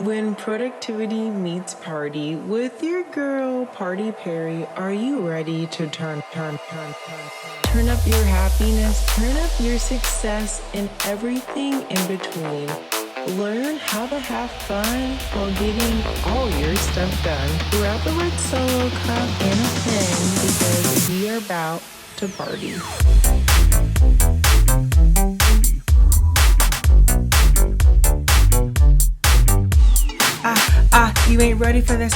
When productivity meets party with your girl, Party Perry, are you ready to turn up your happiness, turn up your success, and everything in between? Learn how to have fun while getting all your stuff done. Grab the red Solo cup and a pen because we are about to party. You ain't ready for this.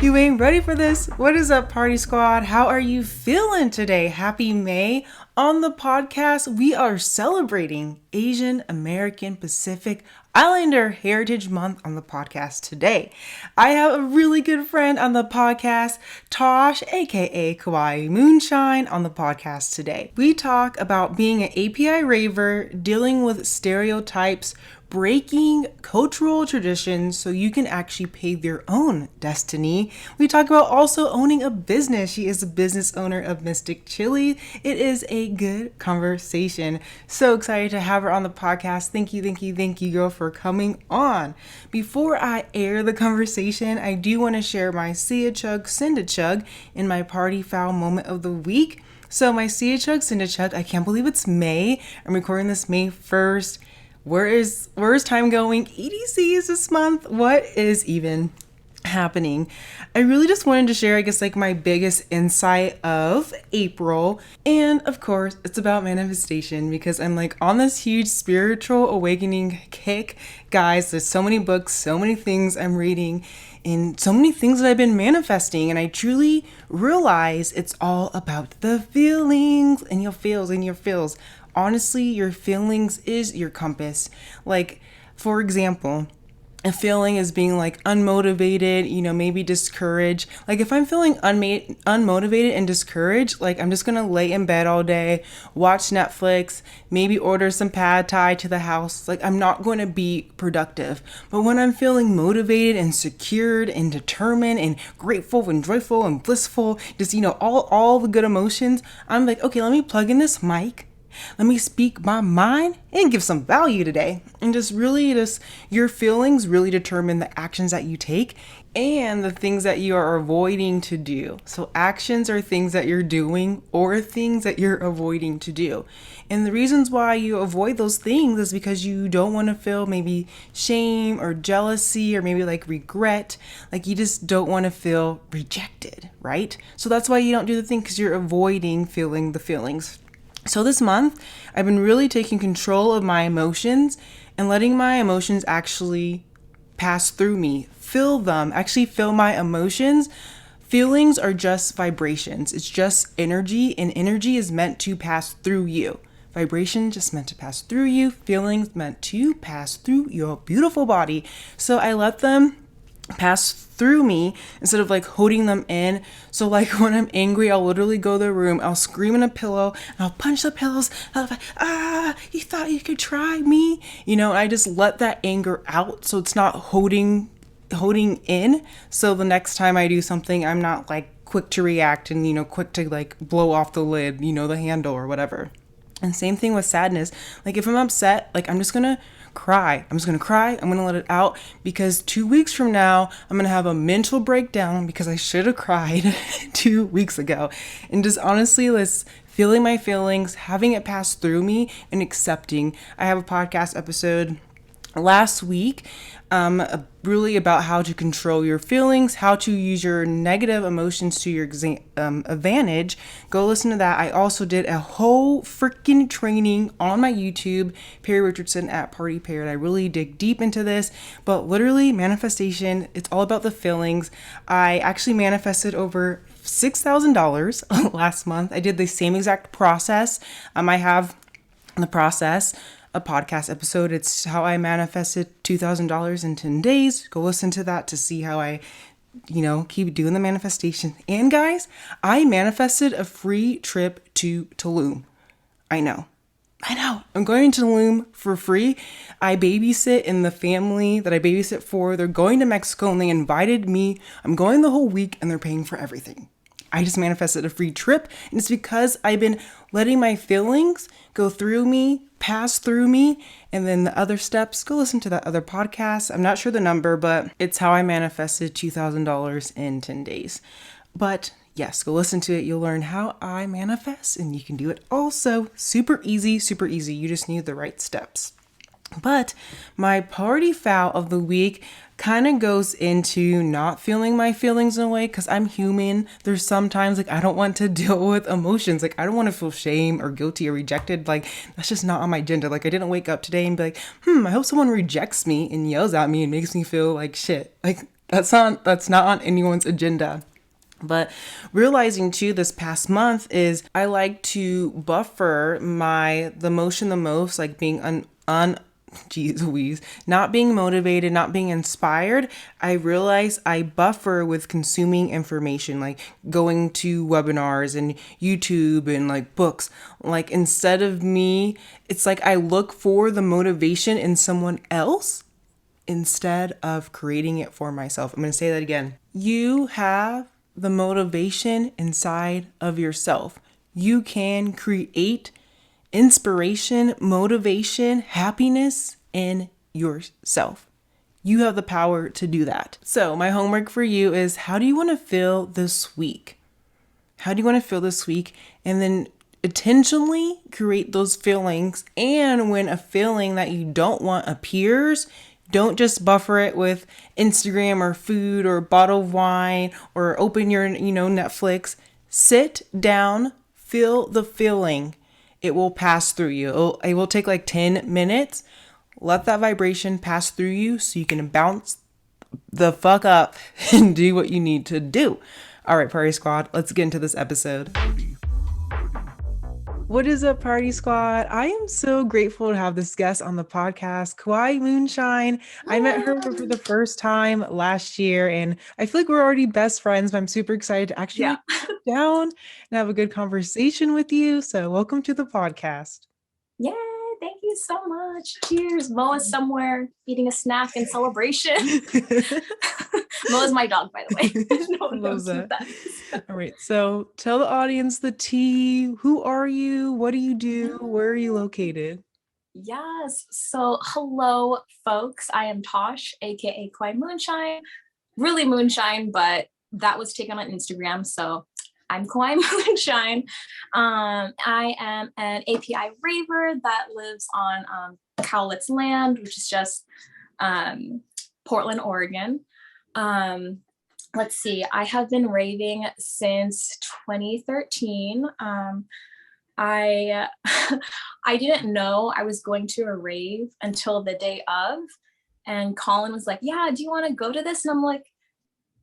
You ain't ready for this. What is up, Party Squad? How are you feeling today? Happy May. On the podcast, we are celebrating Asian American Pacific Islander Heritage Month on the podcast today. I have a really good friend on the podcast, Tash, aka KawaiiMoonshine, on the podcast today. We talk about being an API raver, dealing with stereotypes, breaking cultural traditions so you can actually pave your own destiny. We talk about also owning a business. She is a business owner of Mystic Chili. It is a good conversation. So excited to have her on the podcast. Thank you, girl, for coming on. Before I air the conversation, I do want to share my See a Chug, Send a Chug in my Party Foul moment of the week. So my See a Chug, Send a Chug, I can't believe it's May. I'm recording this May 1st. Where is time going? EDC is this month. What is even happening? I really just wanted to share, my biggest insight of April. And of course, it's about manifestation because I'm on this huge spiritual awakening kick. Guys, there's so many books, so many things I'm reading, and so many things that I've been manifesting. And I truly realize it's all about the feelings and your feels. Honestly, your feelings is your compass. For example, a feeling is being unmotivated, maybe discouraged. If I'm feeling unmotivated and discouraged, I'm just gonna lay in bed all day, watch Netflix, maybe order some pad thai to the house. I'm not going to be productive. But when I'm feeling motivated and secured and determined and grateful and joyful and blissful, just all the good emotions, I'm okay, let me plug in this mic. Let me speak my mind and give some value today. And your feelings really determine the actions that you take and the things that you are avoiding to do. So actions are things that you're doing or things that you're avoiding to do. And the reasons why you avoid those things is because you don't want to feel maybe shame or jealousy or maybe regret. You just don't want to feel rejected, right? So that's why you don't do the thing, because you're avoiding feeling the feelings. So this month, I've been really taking control of my emotions and letting my emotions actually pass through me. Feel my emotions. Feelings are just vibrations. It's just energy, and energy is meant to pass through you. Vibration just meant to pass through you. Feelings meant to pass through your beautiful body. So I let them pass through me instead of holding them in. So when I'm angry, I'll literally go to the room, I'll scream in a pillow, and I'll punch the pillows. I'll you thought you could try me? I just let that anger out so it's not holding in. So the next time I do something, I'm not quick to react and quick to blow off the lid, the handle or whatever. And same thing with sadness. If I'm upset, I'm just gonna cry. I'm gonna let it out, because 2 weeks from now, I'm gonna have a mental breakdown because I should have cried 2 weeks ago. And just honestly, feeling my feelings, having it pass through me, and accepting. I have a podcast episode last week really about how to control your feelings, how to use your negative emotions to your advantage. Go listen to that. I also did a whole freaking training on my YouTube, Perry Richardson at Party Perry. I really dig deep into this, but literally manifestation, it's all about the feelings. I actually manifested over $6,000 last month. I did the same exact process. I have the process a podcast episode. It's how I manifested $2,000 in 10 days. Go listen to that to see how I, keep doing the manifestation. And guys, I manifested a free trip to Tulum. I know. I'm going to Tulum for free. I babysit in the family that I babysit for. They're going to Mexico and they invited me. I'm going the whole week and they're paying for everything. I just manifested a free trip. And it's because I've been letting my feelings go through me, pass through me. And then the other steps, go listen to that other podcast. I'm not sure the number, but it's how I manifested $2,000 in 10 days. But yes, go listen to it. You'll learn how I manifest, and you can do it also. Super easy, super easy. You just need the right steps. But my party foul of the week kind of goes into not feeling my feelings in a way, because I'm human. There's sometimes like I don't want to deal with emotions. Like I don't want to feel shame or guilty or rejected. Like that's just not on my agenda. Like I didn't wake up today and be like, I hope someone rejects me and yells at me and makes me feel like shit. Like that's not on anyone's agenda. But realizing too this past month is I like to buffer the emotion the most, like being not being motivated, not being inspired. I realize I buffer with consuming information, like going to webinars and YouTube and like books. Like instead of me, it's like I look for the motivation in someone else instead of creating it for myself. I'm going to say that again. You have the motivation inside of yourself. You can create inspiration, motivation, happiness in yourself. You have the power to do that. So my homework for you is, how do you want to feel this week? How do you want to feel this week? And then intentionally create those feelings. And when a feeling that you don't want appears, don't just buffer it with Instagram or food or a bottle of wine or open your, Netflix. Sit down, feel the feeling. It will pass through you. It will take like 10 minutes. Let that vibration pass through you so you can bounce the fuck up and do what you need to do. All right, Party Squad, let's get into this episode. What is up, Party Squad? I am so grateful to have this guest on the podcast, KawaiiMoonshine. I met her for the first time last year, and I feel like we're already best friends, but I'm super excited to actually sit down and have a good conversation with you. So welcome to the podcast. Yay, thank you so much. Cheers. Mo is somewhere eating a snack in celebration. Mo is my dog, by the way. No one knows who that is. All right, so tell the audience the tea. Who are you? What do you do? Where are you located? Yes, so hello, folks. I am Tash, aka KawaiiMoonshine. Really Moonshine, but that was taken on Instagram, so I'm KawaiiMoonshine. I am an API raver that lives on Cowlitz land, which is just Portland, Oregon. Let's see, I have been raving since 2013. I didn't know I was going to a rave until the day of, and Colin was like, yeah, do you want to go to this? And I'm like,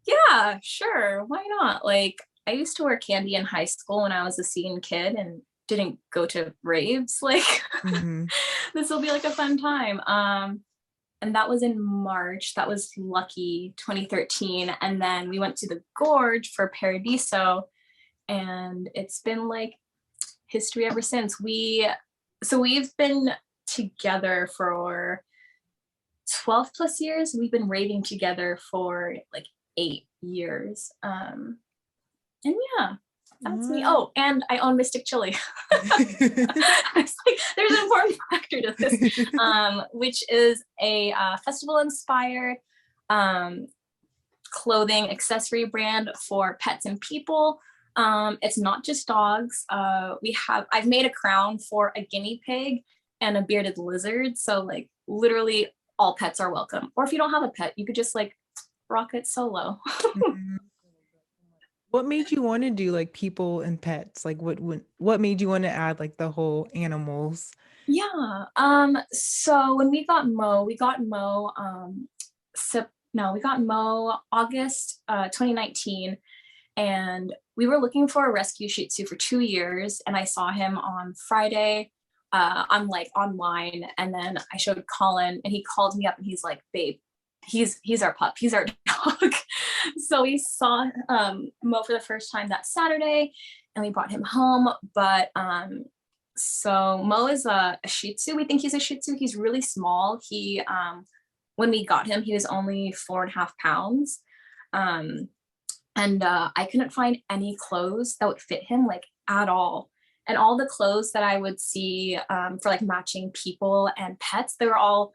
yeah, sure, why not? Like, I used to wear candy in high school when I was a scene kid and didn't go to raves. Like, this will be like a fun time. And that was in March. That was lucky 2013. And then we went to the Gorge for Paradiso, and it's been like history ever since. We've been together for 12 plus years. We've been raving together for like 8 years. And yeah, that's me. Oh, and I own Mystic Chili. I was like, there's an important factor to this, which is a festival-inspired clothing accessory brand for pets and people. It's not just dogs. I've made a crown for a guinea pig and a bearded lizard. So like literally all pets are welcome. Or if you don't have a pet, you could just like rock it solo. What made you want to do like people and pets? Like what made you want to add like the whole animals? Yeah. So when we got Mo August 2019, and we were looking for a rescue Shih Tzu for 2 years, and I saw him on Friday on like online, and then I showed Colin, and he called me up and he's like, babe, he's our pup, he's our dog. So we saw Mo for the first time that Saturday, and we brought him home. But so Mo is a Shih Tzu. We think he's a Shih Tzu. He's really small. He when we got him, he was only 4.5 pounds. And I couldn't find any clothes that would fit him like at all. And all the clothes that I would see for like matching people and pets, they were all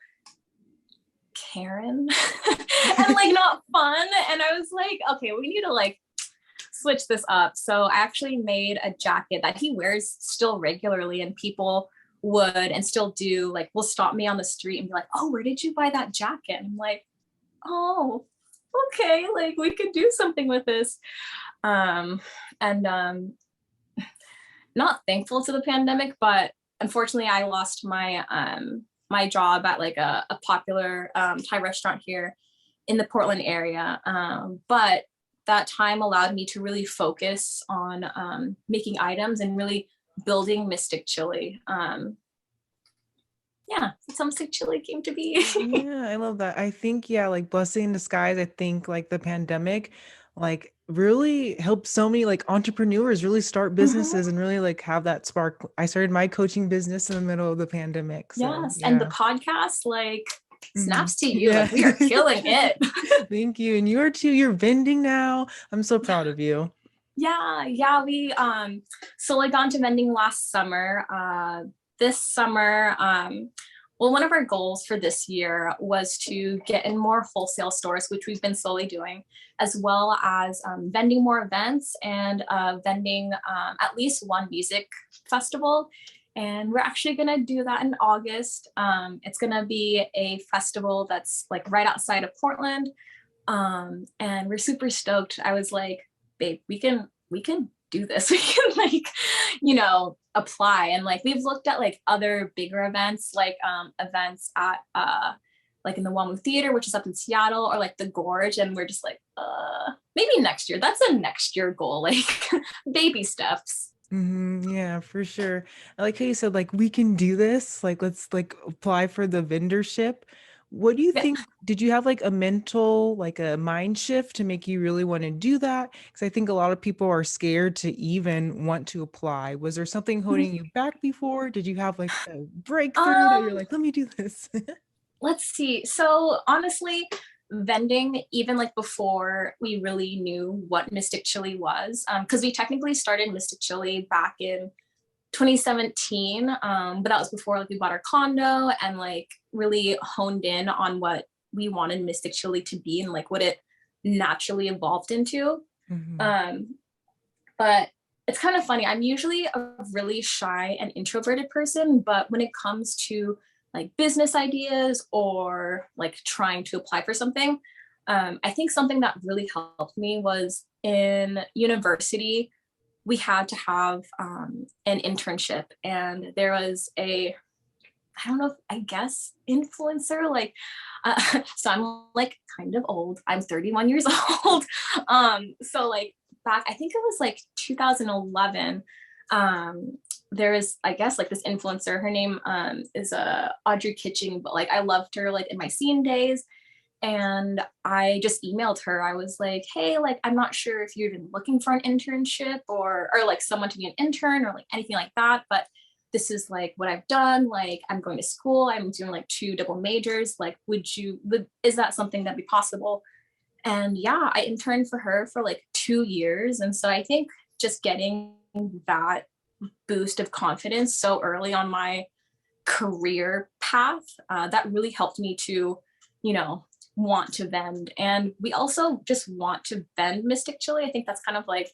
Karen and like not fun. And I was like, okay, we need to like switch this up. So I actually made a jacket that he wears still regularly, and people would and still do like will stop me on the street and be like, oh, where did you buy that jacket? And I'm like, oh, okay, like we could do something with this. And Not thankful to the pandemic, but unfortunately I lost my job at like a popular Thai restaurant here in the Portland area. But that time allowed me to really focus on making items and really building Mystic Chili. Yeah, that's how Mystic Chili came to be. Yeah, I love that. I think, yeah, like blessing in disguise, I think like the pandemic, like really helped so many like entrepreneurs really start Mhm. businesses and really like have that spark. I started my coaching business in the middle of the pandemic. So Yes, and the yeah. podcast, like, Mhm. snaps to you. Yeah. Like, we are killing it. Thank you. And you are too. You're vending now. I'm so proud of you. Yeah, we so I got into vending last summer. This summer, well, one of our goals for this year was to get in more wholesale stores, which we've been slowly doing, as well as vending more events and vending at least one music festival. And we're actually gonna do that in August. It's gonna be a festival that's like right outside of Portland, and we're super stoked. I was like, babe, we can do this. We can like, apply. And like we've looked at like other bigger events, like events at like in the WAMU Theater, which is up in Seattle, or like the Gorge, and we're just like, maybe next year. That's a next year goal, like baby steps. Yeah, for sure. I like how you said like we can do this. Like let's like apply for the vendorship. What do you Yeah. think? Did you have like a mental, like a mind shift to make you really want to do that? Because I think a lot of people are scared to even want to apply. Was there something holding you back before? Did you have like a breakthrough that you're Um, like, let me do this? let's see. So honestly, vending, even like before we really knew what Mystic Chili was, because we technically started Mystic Chili back in 2017, but that was before like we bought our condo and like really honed in on what we wanted Mystic Chili to be and like what it naturally evolved into. Mhm. Um, but it's kind of funny. I'm usually a really shy and introverted person, but when it comes to like business ideas or like trying to apply for something, I think something that really helped me was in university. We had to have an internship, and there was a, I don't know if, I guess influencer, like so I'm like kind of old, I'm 31 years old. So like back, I think it was like 2011, there is, I guess, like this influencer, her name is Audrey Kitching, but like I loved her like in my scene days. And I just emailed her. I was like, hey, like I'm not sure if you're even looking for an internship or like someone to be an intern or like anything like that, but this is like what I've done. Like I'm going to school, I'm doing like two double majors. Like is that something that'd be possible? And yeah, I interned for her for like 2 years. And so I think just getting that boost of confidence so early on my career path, that really helped me to, you know, want to vend. And we also just want to vend Mystic Chili. I think that's kind of like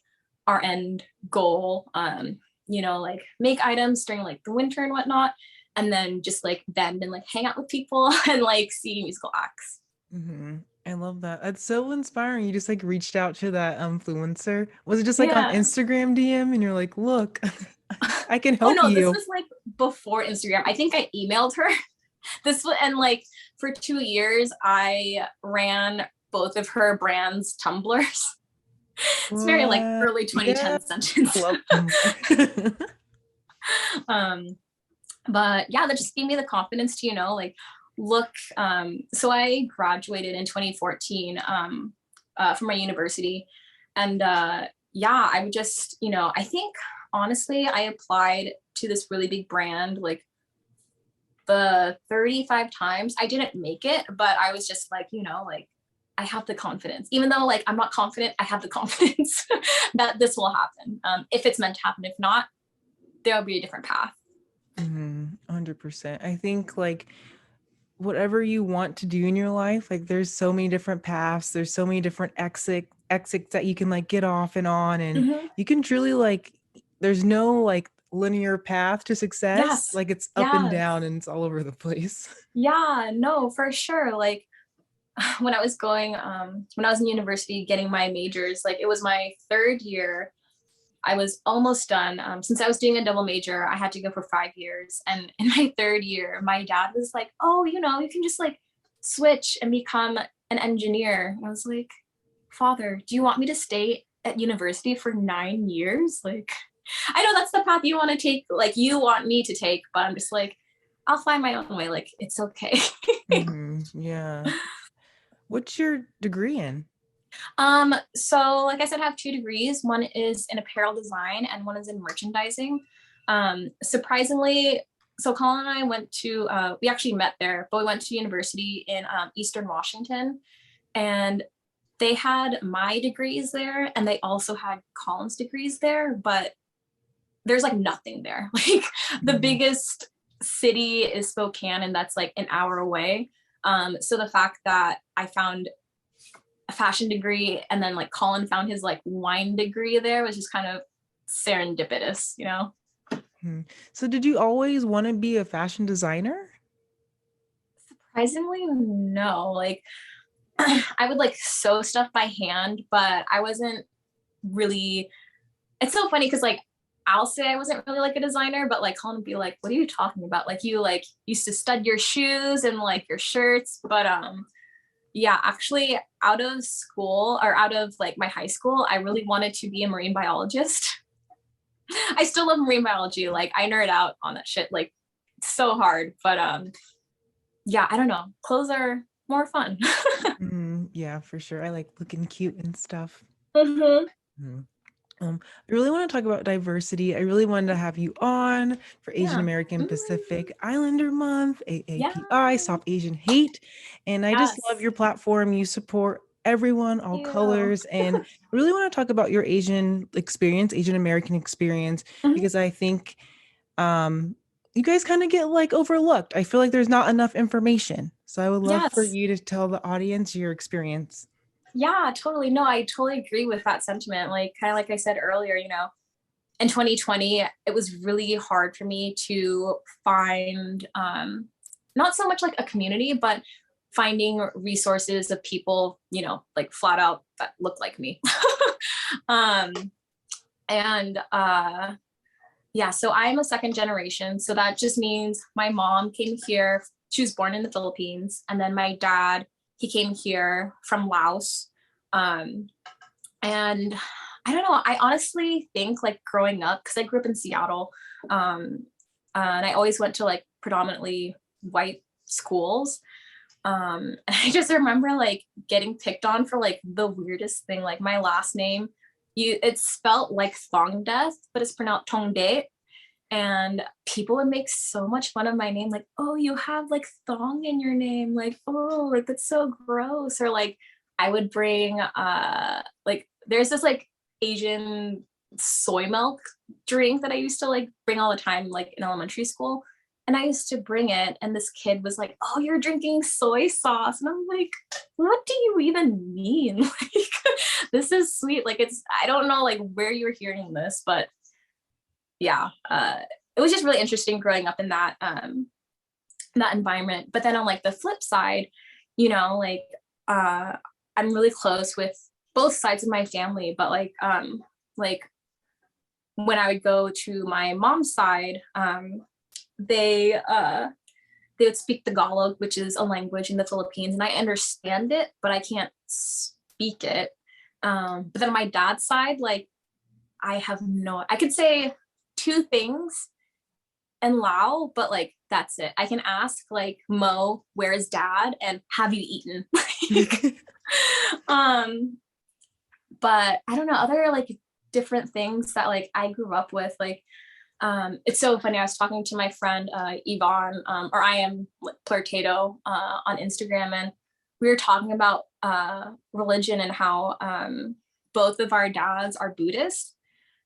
our end goal. Like make items during like the winter and whatnot, and then just like vend and like hang out with people and like see musical acts. I love that. That's so inspiring. You just like reached out to that influencer. Was it just like on Yeah. Instagram DM and you're like, look, I can Oh help no, this you. was like before Instagram. I think I emailed her. This was, and like for 2 years, I ran both of her brands' Tumblrs. It's very like What? early Yeah, 2010 sentence. love Tumblr. um, but yeah, that just gave me the confidence to, like look. So I graduated in 2014 from my university. And yeah, I would just, I think honestly, I applied to this really big brand like the 35 times. I didn't make it, but I was just like, like I have the confidence, even though like I'm not confident, I have the confidence that this will happen. If it's meant to happen. If not, there'll be a different path. 100%. I think like whatever you want to do in your life, like there's so many different paths, there's so many different exits that you can like get off and on, and Mm-hmm. you can truly like, there's no like linear path to success. Yes. Like it's up and Yes. down and it's all over the place. Yeah, no, for sure. Like when I was going, when I was in university getting my majors, like it was my third year. I was almost done. Since I was doing a double major, I had to go for 5 years. And in my third year, my dad was like, oh, you know, you can just like switch and become an engineer. And I was like, Father, do you want me to stay at university for 9 years? Like, I know that's the path you want to take, like you want me to take, but I'm just like, I'll find my own way. Like, it's okay. Yeah. What's your degree in? So like I said, I have 2 degrees. One is in apparel design and one is in merchandising. Surprisingly, so Colin and I went to, we actually met there, but we went to university in Eastern Washington, and they had my degrees there and they also had Colin's degrees there, but there's like nothing there. Like the biggest city is Spokane, and that's like an hour away. So the fact that I found a fashion degree and then like Colin found his like wine degree there was just kind of serendipitous, you know? So did you always want to be a fashion designer? Surprisingly, no. Like I would like sew stuff by hand, but I wasn't really, it's so funny because like I'll say I wasn't really like a designer, but like Colin would be like, what are you talking about? Like you like used to stud your shoes and like your shirts. But yeah, actually out of school or out of like my high school, I really wanted to be a marine biologist. I still love marine biology. Like I nerd out on that shit like so hard. But yeah, I don't know. Clothes are more fun. Yeah, for sure. I like looking cute and stuff. Mm-hmm. Mhm. I really want to talk about diversity. I really wanted to have you on for Asian Yeah. American Pacific Islander Month, Yeah. AAPI, Stop Asian Hate. And I just love Yes. your platform. You support everyone, all Thank you. colors. And I really want to talk about your Asian experience, Asian American experience, Mhm. because I think you guys kind of get like overlooked. I feel like there's not enough information. So I would love for Yes. you to tell the audience your experience. Yeah, totally. No, I totally agree with that sentiment. Like kind of like I said earlier, you know, in 2020, it was really hard for me to find not so much like a community, but finding resources of people, you know, like flat out that look like me. um and yeah, so I'm a second generation. So that just means my mom came here. She was born in the Philippines. And then my dad, he came here from Laos. Um, and I don't know, I honestly think like growing up, because I grew up in Seattle, and I always went to like predominantly white schools. And I just remember like getting picked on for like the weirdest thing, like my last name, it's spelled like thong death, but it's pronounced tong de. And people would make so much fun of my name, like, oh, you have like thong in your name, like, oh, like that's so gross. Or like I would bring like there's this like Asian soy milk drink that I used to like bring all the time, like in elementary school. And I used to bring it, and this kid was like, oh, you're drinking soy sauce. And I'm like, what do you even mean? Like, this is sweet. Like, it's, I don't know, like, where you were hearing this, but yeah, it was just really interesting growing up in that environment. But then on like the flip side, you know, like, I'm really close with both sides of my family, but like when I would go to my mom's side, they would speak Tagalog, which is a language in the Philippines, and I understand it, but I can't speak it. But then on my dad's side, like I could say two things in Lao, but like that's it. I can ask like Mo, where is dad, and have you eaten? But I don't know, other like different things that like I grew up with, like it's so funny. I was talking to my friend Yvonne, or I am Flirtado on Instagram, and we were talking about religion and how both of our dads are Buddhist.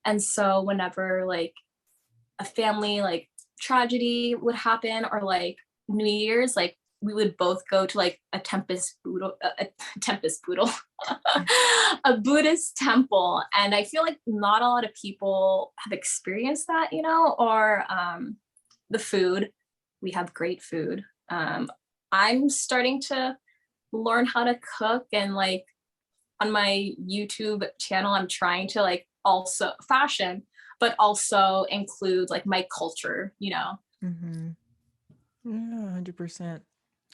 And so whenever like a family like tragedy would happen or like New Year's, like we would both go to like a tempest boodle, a Buddhist temple. And I feel like not a lot of people have experienced that, you know, or the food. We have great food. I'm starting to learn how to cook, and like on my YouTube channel, I'm trying to like also fashion, but also include like my culture, you know? Mm-hmm. Yeah, 100%.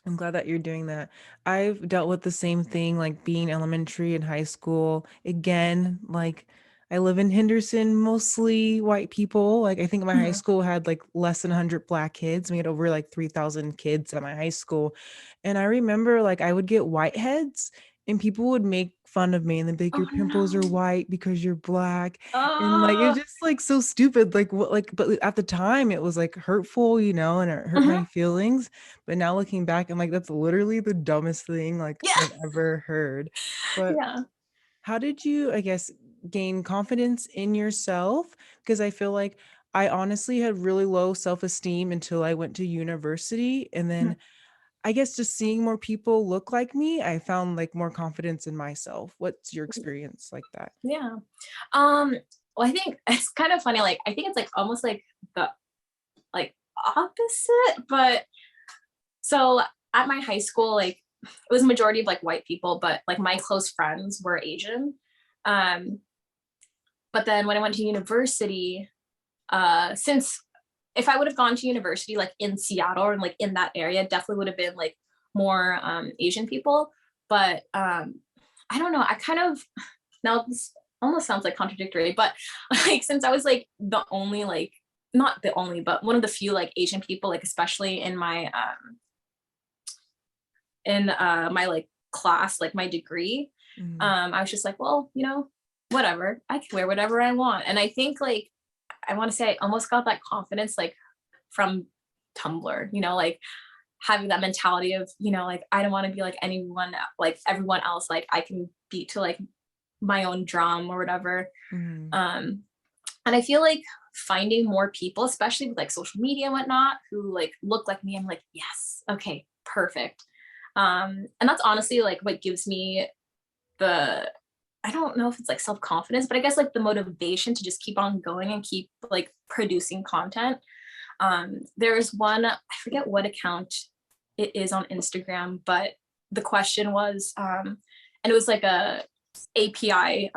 I'm glad that you're doing that. I've dealt with the same thing, like being elementary and high school. Again, like I live in Henderson, mostly white people. Like I think my high Mhm. school had like less than 100 black kids. We had over like 3,000 kids at my high school. And I remember like I would get whiteheads and people would make fun of me and they'd be like, Oh your pimples are no. white because you're black. And like it's Oh. just like so stupid. Like what like but at the time it was like hurtful, you know, and it hurt Mhm. my feelings. But now looking back, I'm like, that's literally the dumbest thing like Yeah. I've ever heard. But Yeah. how did you, I guess, gain confidence in yourself? Because I feel like I honestly had really low self-esteem until I went to university. And then I guess just seeing more people look like me, I found like more confidence in myself. What's your experience like that? Yeah. Well, I think it's kind of funny. Like, I think it's like almost like the like opposite, but so at my high school, like it was a majority of like white people, but like my close friends were Asian. Um, but then when I went to university, since if I would have gone to university like in Seattle or like in that area, definitely would have been like more Asian people. But I don't know. I kind of now this almost sounds like contradictory, but like since I was like the only like not the only, but one of the few like Asian people, like especially in my like class, like my degree, Mhm. I was just like, well, you know, whatever. I can wear whatever I want. And I think like I want to say I almost got that confidence like from Tumblr, you know, like having that mentality of, you know, like I don't want to be like anyone, like everyone else, like I can beat to like my own drum or whatever. Mhm. Um, and I feel like finding more people, especially with like social media and whatnot, who like look like me, I'm like, yes, okay, perfect. And that's honestly like what gives me the I don't know if it's like self-confidence, but I guess like the motivation to just keep on going and keep like producing content. There's one, I forget what account it is on Instagram, but the question was, and it was like a API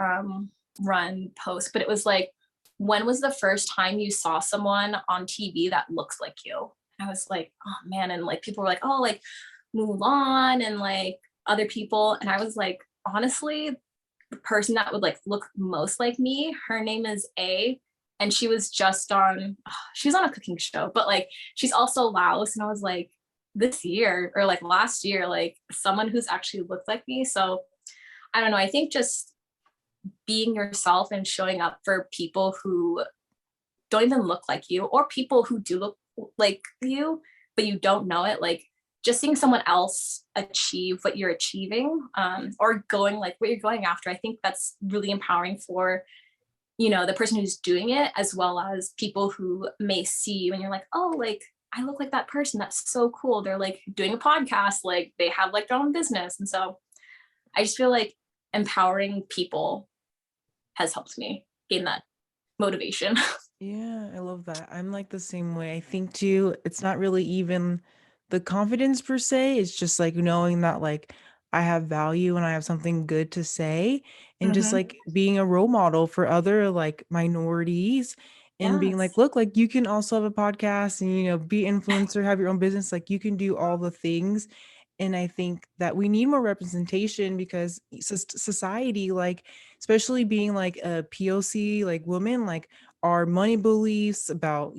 run post, but it was like, when was the first time you saw someone on TV that looks like you? I was like, oh man. And like people were like, oh, like Mulan and like other people. And I was like, honestly, the person that would like look most like me, her name is A. And she was just on, she was on a cooking show, but like she's also Laos. And I was like, this year or like last year, like someone who's actually looked like me. So I don't know. I think just being yourself and showing up for people who don't even look like you or people who do look like you, but you don't know it. Like just seeing someone else achieve what you're achieving or going like what you're going after. I think that's really empowering for, you know, the person who's doing it, as well as people who may see you and you're like, oh, like I look like that person. That's so cool. They're like doing a podcast, like they have like their own business. And so I just feel like empowering people has helped me gain that motivation. Yeah, I love that. I'm like the same way. I think too, it's not really even the confidence per se. It's just like knowing that like I have value and I have something good to say and just Mm-hmm. like being a role model for other like minorities and being like, Yes. look, like you can also have a podcast and be influencer, have your own business, like you can do all the things. And I think that we need more representation because society, like especially being like a POC like woman, like our money beliefs about,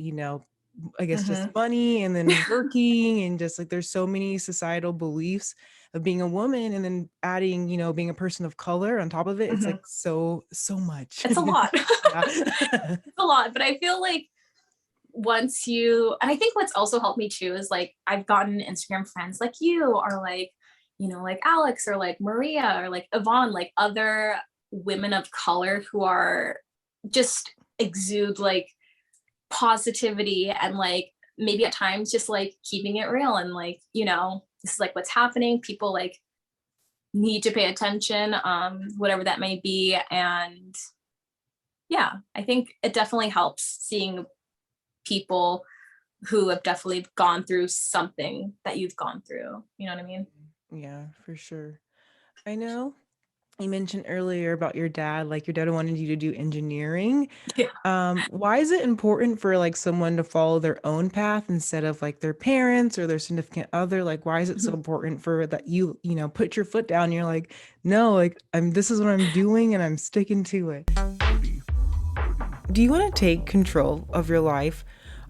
I guess just Mm-hmm. money and then working and just like there's so many societal beliefs of being a woman and then adding, being a person of color on top of it. It's Mm-hmm. like so much. It's a lot. Yeah. It's a lot, but I feel like once you, and I think what's also helped me too is like I've gotten Instagram friends like you, or like, like Alex or like Maria or like Yvonne, like other women of color who are just exude like positivity and like maybe at times just like keeping it real and like, this is like what's happening. People like need to pay attention, whatever that may be. And yeah, I think it definitely helps seeing people who have definitely gone through something that you've gone through. You know what I mean? Yeah, for sure. I know you mentioned earlier about your dad, like your dad wanted you to do engineering. Yeah. Why is it important for like someone to follow their own path instead of like their parents or their significant other? Like, why is it so important for that you put your foot down, and you're like, no, like this is what I'm doing and I'm sticking to it. Do you want to take control of your life?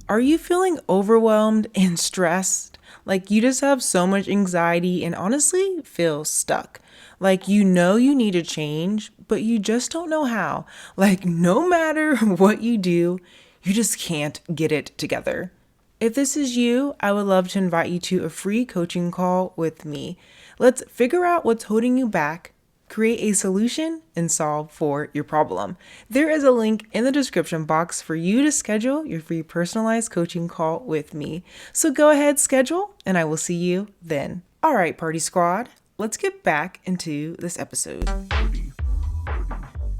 Are you feeling overwhelmed and stressed? Like you just have so much anxiety and honestly feel stuck. Like you know you need to change, but you just don't know how. Like no matter what you do, you just can't get it together. If this is you, I would love to invite you to a free coaching call with me. Let's figure out what's holding you back, create a solution, and solve for your problem. There is a link in the description box for you to schedule your free personalized coaching call with me. So go ahead, schedule, and I will see you then. All right, Party Squad, let's get back into this episode.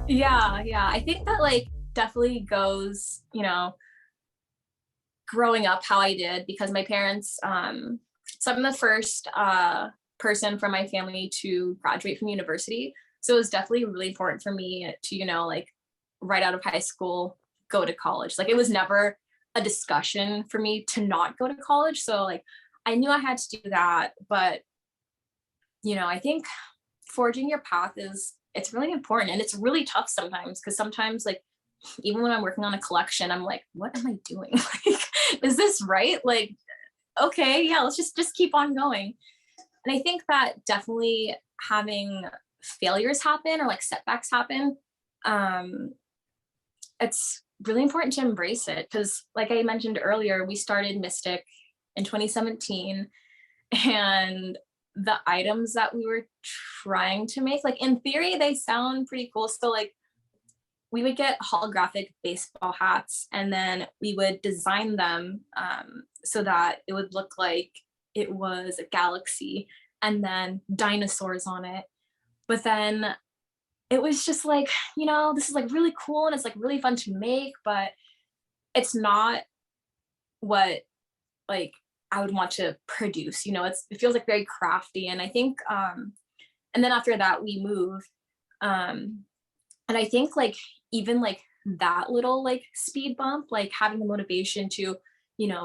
Yeah. I think that like definitely goes, growing up how I did because my parents, so I'm the first person from my family to graduate from university. So it was definitely really important for me to, like right out of high school, go to college. Like it was never a discussion for me to not go to college. So like I knew I had to do that. But, I think forging your path it's really important and it's really tough sometimes because sometimes like even when I'm working on a collection, I'm like, what am I doing? Like, is this right? Like, okay, yeah, let's just keep on going. And I think that definitely having failures happen or like setbacks happen, um, it's really important to embrace it because, like I mentioned earlier, we started Mystic in 2017, and the items that we were trying to make, like in theory, they sound pretty cool. So like we would get holographic baseball hats and then we would design them so that it would look like it was a galaxy and then dinosaurs on it. But then it was just like, this is like really cool and it's like really fun to make, but it's not what like I would want to produce. It feels like very crafty. And I think, and then after that we moved. And I think like even like that little like speed bump, like having the motivation to,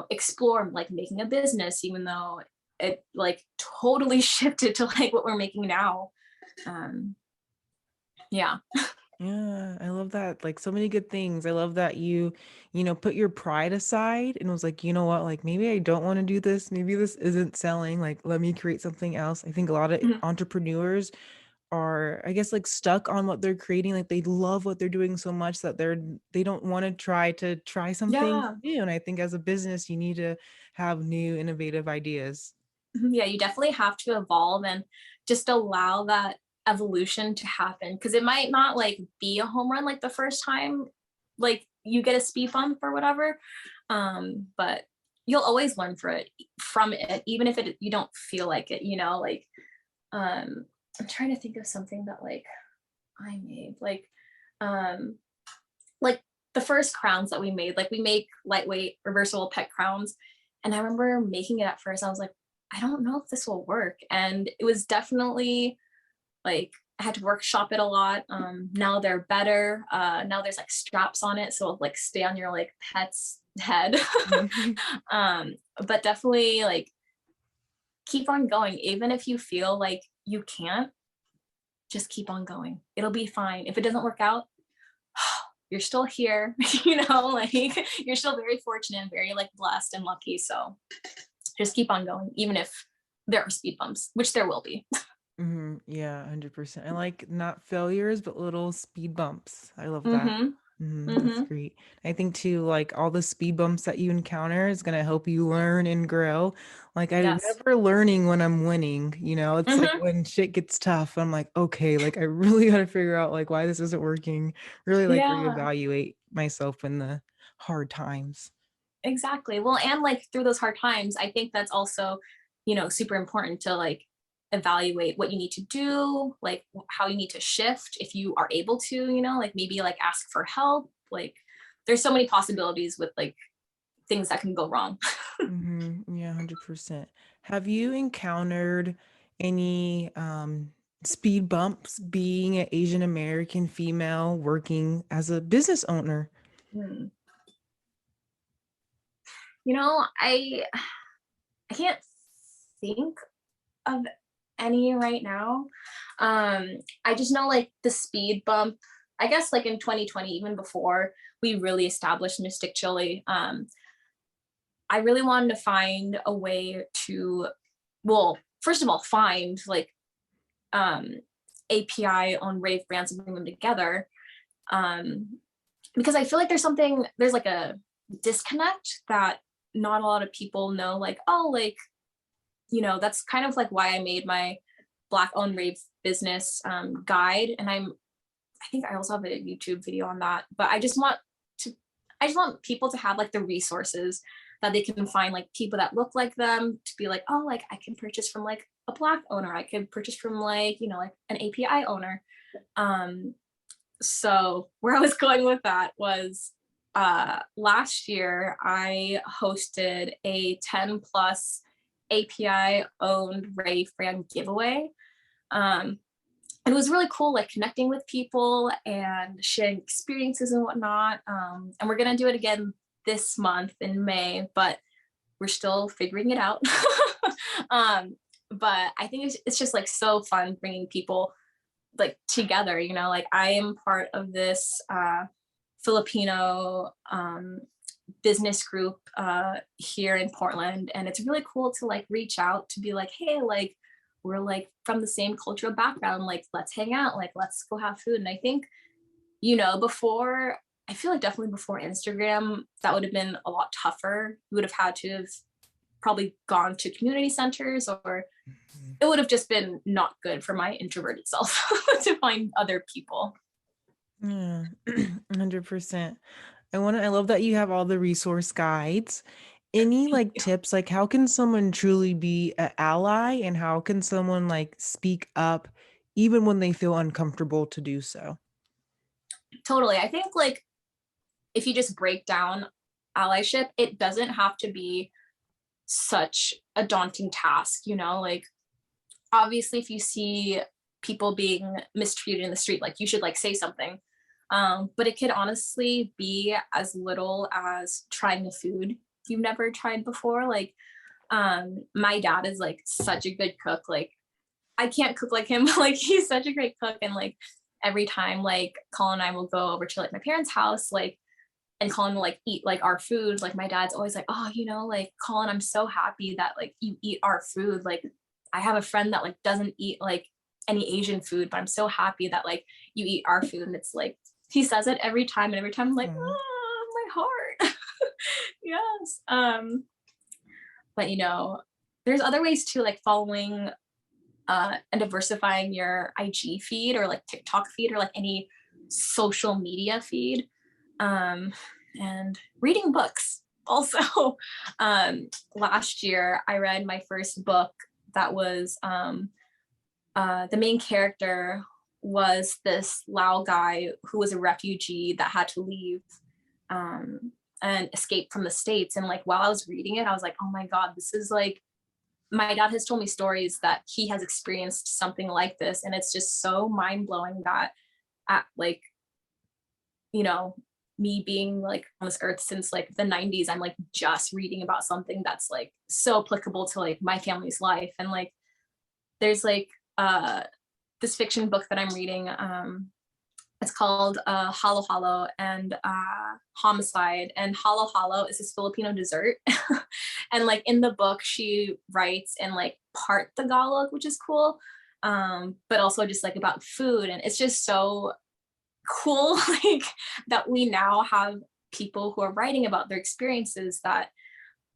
explore like making a business, even though it like totally shifted to like what we're making now. Yeah. Yeah, I love that. Like so many good things. I love that you put your pride aside and was like, you know what, like maybe I don't want to do this. Maybe this isn't selling. Like, let me create something else. I think a lot of Mhm. entrepreneurs are, I guess, like stuck on what they're creating. Like they love what they're doing so much that they don't want to try something Yeah. new. And I think as a business, you need to have new innovative ideas. Yeah, you definitely have to evolve and just allow that evolution to happen because it might not like be a home run like the first time like you get a speed bump or whatever, but you'll always learn from it even if you don't feel like it, like I'm trying to think of something that like I made um like the first crowns that we made, like we make lightweight reversible pet crowns, and I remember making it at first I was like, I don't know if this will work. And it was definitely like I had to workshop it a lot. Now they're better. Now there's like straps on it, so it'll like stay on your like pet's head. But definitely like keep on going, even if you feel like you can't. Just keep on going. It'll be fine. If it doesn't work out, you're still here. Like you're still very fortunate and very like blessed and lucky. So just keep on going, even if there are speed bumps, which there will be. Yeah, 100%. I like not failures, but little speed bumps. I love that. Mm-hmm. That's Mm-hmm. great. I think too, like all the speed bumps that you encounter is gonna help you learn and grow. Like I'm Yes. never learning when I'm winning, you know. It's like Mm-hmm. when shit gets tough, I'm like, okay, like I really gotta figure out like why this isn't working. Really like Yeah, reevaluate myself in the hard times. exactly. Well, and like through those hard times, I think that's also, super important to like evaluate what you need to do, like how you need to shift if you are able to, like maybe like ask for help. Like there's so many possibilities with like things that can go wrong. Yeah, 100%. Have you encountered any speed bumps being an Asian American female working as a business owner? Hmm. You know, I can't think of any right now. I just know like the speed bump, I guess like in 2020, even before we really established Mystic Chili, I really wanted to find a way to, well, first of all, find like um, API on rave brands and bring them together. Um, because I feel like there's like a disconnect that not a lot of people know, like, oh, like, that's kind of like why I made my Black owned rave business guide. And I think I also have a YouTube video on that, but to, I just want people to have like the resources that they can find like people that look like them to be like, oh, like I can purchase from like a Black owner. I could purchase from like, like an API owner. Um, so where I was going with that was last year I hosted a 10 plus API owned rave brand giveaway. Um, and it was really cool, like connecting with people and sharing experiences and whatnot. And we're gonna do it again this month in May, but we're still figuring it out. um, but I think it's just like so fun bringing people like together. Like I am part of this Filipino business group here in Portland, and it's really cool to like reach out to be like, hey, like we're like from the same cultural background, like let's hang out, like let's go have food. And I think, before, I feel like definitely before Instagram, that would have been a lot tougher. We would have had to have probably gone to community centers, or it would have just been not good for my introverted self to find other people. Yeah, 100%. I love that you have all the resource guides. Any like tips, like how can someone truly be an ally and how can someone like speak up even when they feel uncomfortable to do so? Totally. I think like if you just break down allyship, it doesn't have to be such a daunting task, like obviously if you see people being mistreated in the street, like you should like say something. But it could honestly be as little as trying a food you've never tried before. Like my dad is like such a good cook. Like I can't cook like him, but like he's such a great cook. And like every time like Colin and I will go over to like my parents' house, like and Colin will like eat like our food. Like my dad's always like, oh, like Colin, I'm so happy that like you eat our food. Like I have a friend that like doesn't eat like any Asian food, but I'm so happy that like you eat our food. And it's like he says it every time, and every time I'm like, Aw. oh, my heart. Yes. But there's other ways too, like following and diversifying your IG feed or like TikTok feed or like any social media feed. And reading books also. Last year I read my first book that was the main character was this Lao guy who was a refugee that had to leave and escape from the States. And like while I was reading it, I was like, oh my God, this is like, my dad has told me stories that he has experienced something like this. And it's just so mind blowing that at like, you know, me being like on this earth since like the 90s, I'm like just reading about something that's like so applicable to like my family's life. And like there's like this fiction book that I'm reading. It's called Halo Halo and Homicide. And Halo Halo is this Filipino dessert. And like in the book, she writes in like part Tagalog, which is cool. But also just like about food. And it's just so cool like that we now have people who are writing about their experiences that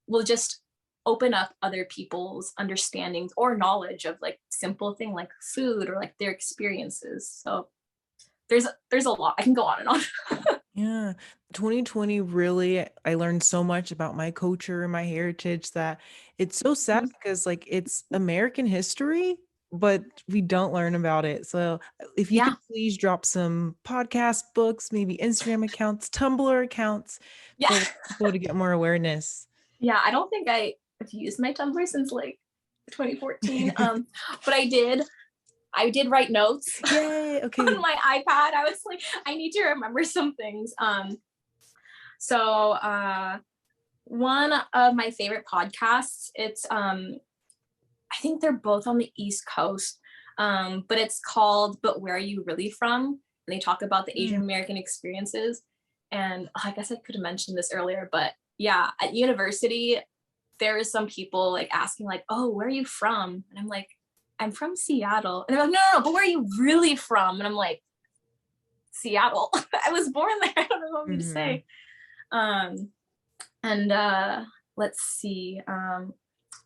will just open up other people's understandings or knowledge of like simple thing like food or like their experiences. So there's a lot. I can go on and on. Yeah. 2020 really, I learned so much about my culture and my heritage that it's so sad because like it's American history, but we don't learn about it. So if you Yeah. could please drop some podcast books, maybe Instagram accounts, Tumblr accounts Yeah. for people to get more awareness. Yeah. I don't think I have used my Tumblr since like 2014. But I did write notes Yay. on Okay. my iPad. I was like, I need to remember some things. So one of my favorite podcasts, it's I think they're both on the East Coast, but it's called But Where Are You Really From? And they talk about the Asian Mm. American experiences. And I guess I could have mentioned this earlier, but yeah, at university, there is some people like asking like, oh, where are you from? And I'm like, I'm from Seattle. And they're like, no, no, no, but where are you really from? And I'm like, Seattle. I was born there. I don't know what me to Mhm. say. Um, and let's see.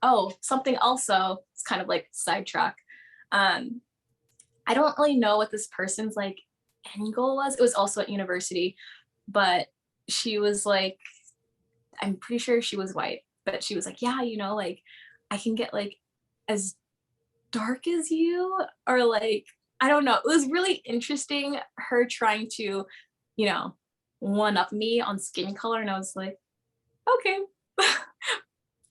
Oh, something also, it's kind of like sidetrack. Um, I don't really know what this person's like end goal was. It was also at university, but she was like, I'm pretty sure she was white, but she was like, yeah, like I can get like as dark as you, or like, I don't know. It was really interesting her trying to, you know, one up me on skin color. And I was like, okay,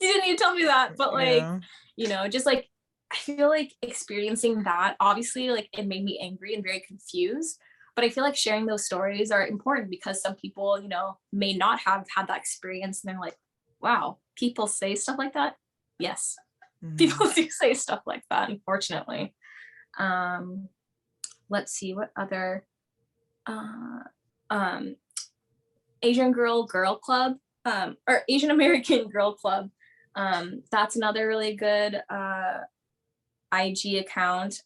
you didn't need to tell me that, but like, Yeah. just like I feel like experiencing that, obviously like it made me angry and very confused, but I feel like sharing those stories are important because some people, may not have had that experience and they're like, wow, people say stuff like that. Yes, Mhm. people do say stuff like that, unfortunately. um let's see what other uh um Asian Club, or Asian American Girl Club. That's another really good IG account.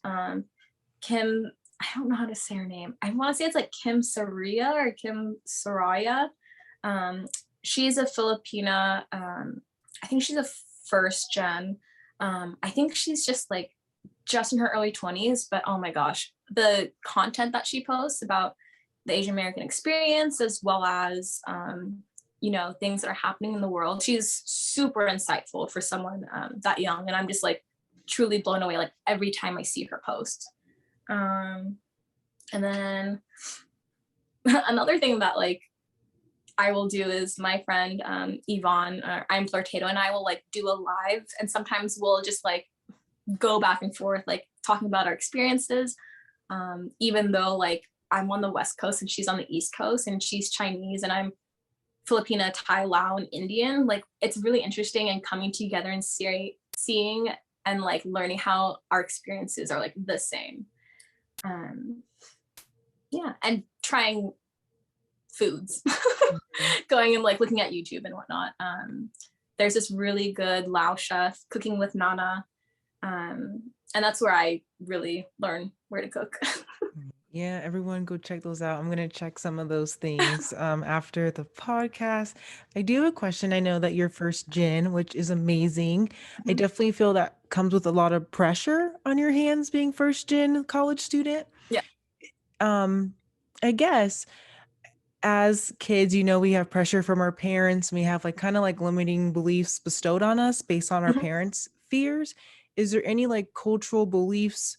Kim, I don't know how to say her name. I want to say it's like Kim Saria or Kim Soraya. Um, she's a Filipina. I think she's a first gen. I think she's just in her early 20s, but oh my gosh, the content that she posts about the Asian American experience, as well as things that are happening in the world. She's super insightful for someone that young, and I'm just like truly blown away like every time I see her post. And then another thing that like I will do is my friend Yvonne, I'm Flirtado, and I will like do a live, and sometimes we'll just like go back and forth, like talking about our experiences. Even though like I'm on the West Coast and she's on the East Coast, and she's Chinese and I'm Filipina, Thai, Lao, and Indian. Like it's really interesting and coming together and seeing and like learning how our experiences are like the same. Um, yeah, and trying foods, Mhm. going and like looking at YouTube and whatnot. There's this really good Lao chef, Cooking with Nana, and that's where I really learn where to cook. Yeah, everyone go check those out. I'm gonna check some of those things after the podcast. I do have a question. I know that you're first gen, which is amazing. I definitely feel that comes with a lot of pressure on your hands being first gen college student. Yeah. Um, I guess as kids, we have pressure from our parents. We have like kind of like limiting beliefs bestowed on us based on our Mhm. parents' fears. Is there any like cultural beliefs,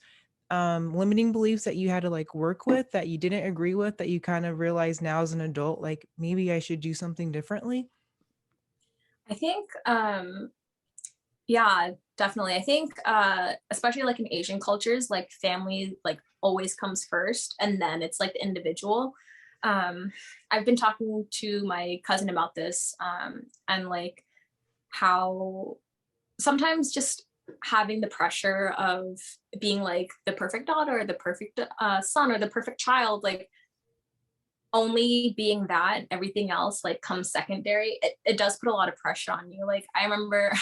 limiting beliefs that you had to like work with that you didn't agree with that you kind of realize now as an adult, like maybe I should do something differently? I think yeah, definitely. I think especially like in Asian cultures, like family like always comes first and then it's like the individual. Um I've been talking to my cousin about this, and like how sometimes just having the pressure of being like the perfect daughter or the perfect son or the perfect child, like only being that and everything else like comes secondary, it does put a lot of pressure on you. Like I remember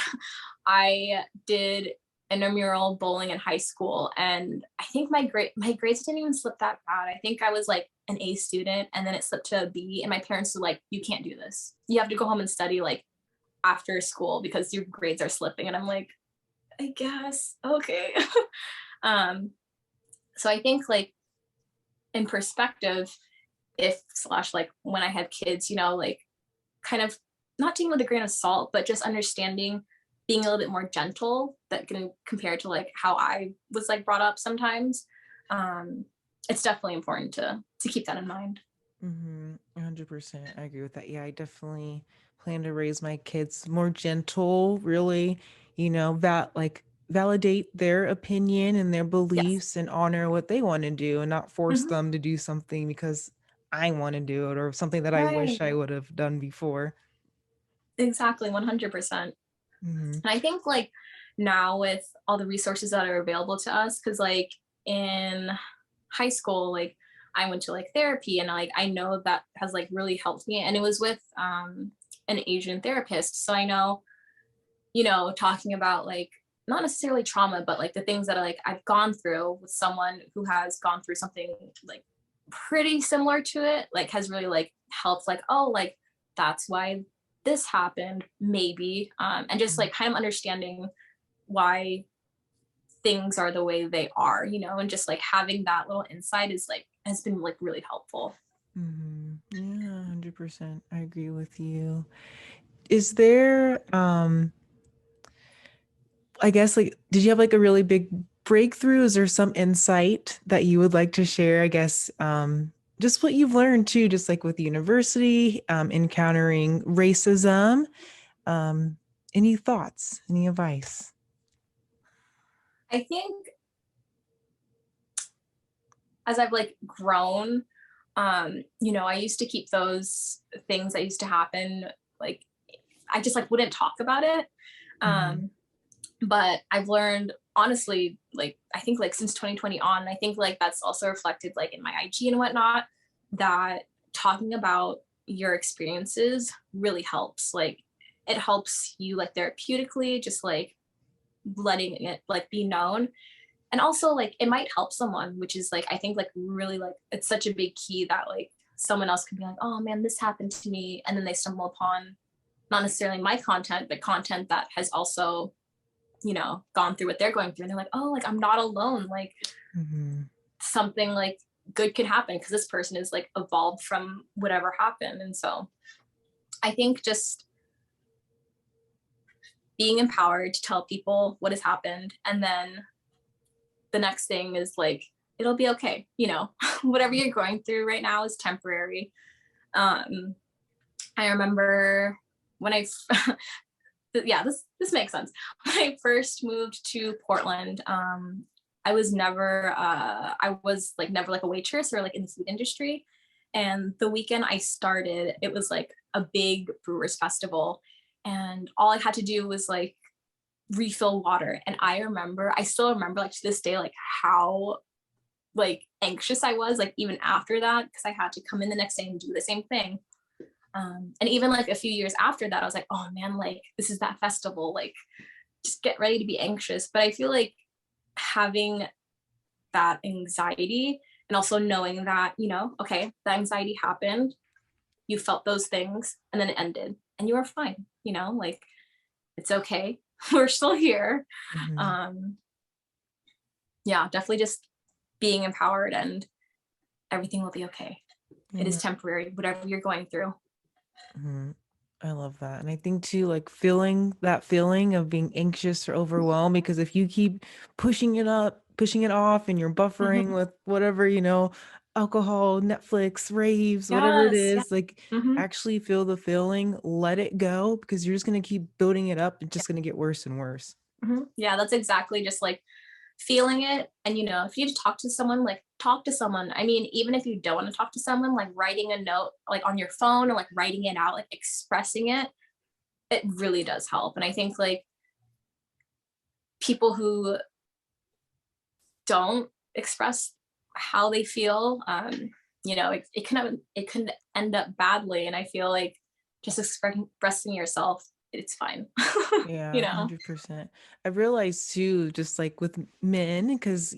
I did intramural bowling in high school, and I think my grades didn't even slip that bad. I think I was like an A student, and then it slipped to a B, and my parents were like, you can't do this, you have to go home and study like after school because your grades are slipping. And I'm like, I guess okay. um so I think like in perspective, if slash like when I have kids, you know, like kind of not taking with a grain of salt, but just understanding, being a little bit more gentle, that can compare to like how I was like brought up sometimes. It's definitely important to keep that in mind. 100%. I agree with that. Yeah, I definitely plan to raise my kids more gentle, really, that like validate their opinion and their Yes. beliefs and honor what they want to do and not force Hmm. them to do something because I want to do it or something that I wish Right. I would have done before. Exactly. 100%. Hmm. And I think like now with all the resources that are available to us, because like in high school, like I went to like therapy, and like I know that has like really helped me. And it was with an Asian therapist. So I know, you know, talking about like not necessarily trauma, but like the things that like I've gone through with someone who has gone through something like pretty similar to it, like has really like helped, like, oh, like that's why this happened, maybe. And just like kind of understanding why things are the way they are, you know, and just like having that little insight is like has been like really helpful. Yeah, 100%. I agree with you. Is there I guess like did you have like a really big breakthrough? Is there some insight that you would like to share? I guess just what you've learned too, just like with university, encountering racism. Um, any thoughts? Any advice? I think as I've like grown, you know, I used to keep those things that used to happen, like I just like wouldn't talk about it. Mm-hmm. Um, but I've learned honestly, like I think like since 2020 on, I think like that's also reflected like in my IG and whatnot, that talking about your experiences really helps. Like it helps you like therapeutically, just like letting it like be known. And also like it might help someone, which is like I think like really like it's such a big key that like someone else could be like, oh man, this happened to me, and then they stumble upon not necessarily my content, but content that has also, you know, gone through what they're going through, and they're like, oh, like I'm not alone, like Mm-hmm. something like good could happen because this person is like evolved from whatever happened. And so I think just being empowered to tell people what has happened, and then the next thing is like it'll be okay, you know. Whatever you're going through right now is temporary. um I remember when I yeah, this makes sense. When I first moved to Portland, I was like never like a waitress or like in the food industry. And the weekend I started, it was like a big brewers festival, and all I had to do was like refill water. And I still remember like to this day like how like anxious I was, like even after that, because I had to come in the next day and do the same thing. And even like a few years after that, I was like, oh man, like this is that festival, like just get ready to be anxious. But I feel like having that anxiety, and also knowing that, you know, okay, the anxiety happened, you felt those things, and then it ended, and you were fine, you know, like it's okay. We're still here. Mm-hmm. Um, yeah, definitely just being empowered, and everything will be okay. It is Yeah. temporary, whatever you're going through. Mhm. I love that. And I think too, like feeling that feeling of being anxious or overwhelmed, because if you keep pushing it up, pushing it off, and you're buffering Mhm. with whatever, alcohol, Netflix, raves, whatever it Yes. Yeah. is, like Hmm. actually feel the feeling, let it go, because you're just going to keep building it up. It's just going to get worse and worse. Hmm. Yeah, that's exactly just like feeling it. And you know, if you talk to someone, like talk to someone. I mean, even if you don't want to talk to someone, like writing a note like on your phone, or like writing it out, like expressing it, it really does help. And I think like people who don't express how they feel, you know, it can end up badly. And I feel like just expressing yourself it's fine. Yeah, You know? 100%. I realized too, just like with men, because,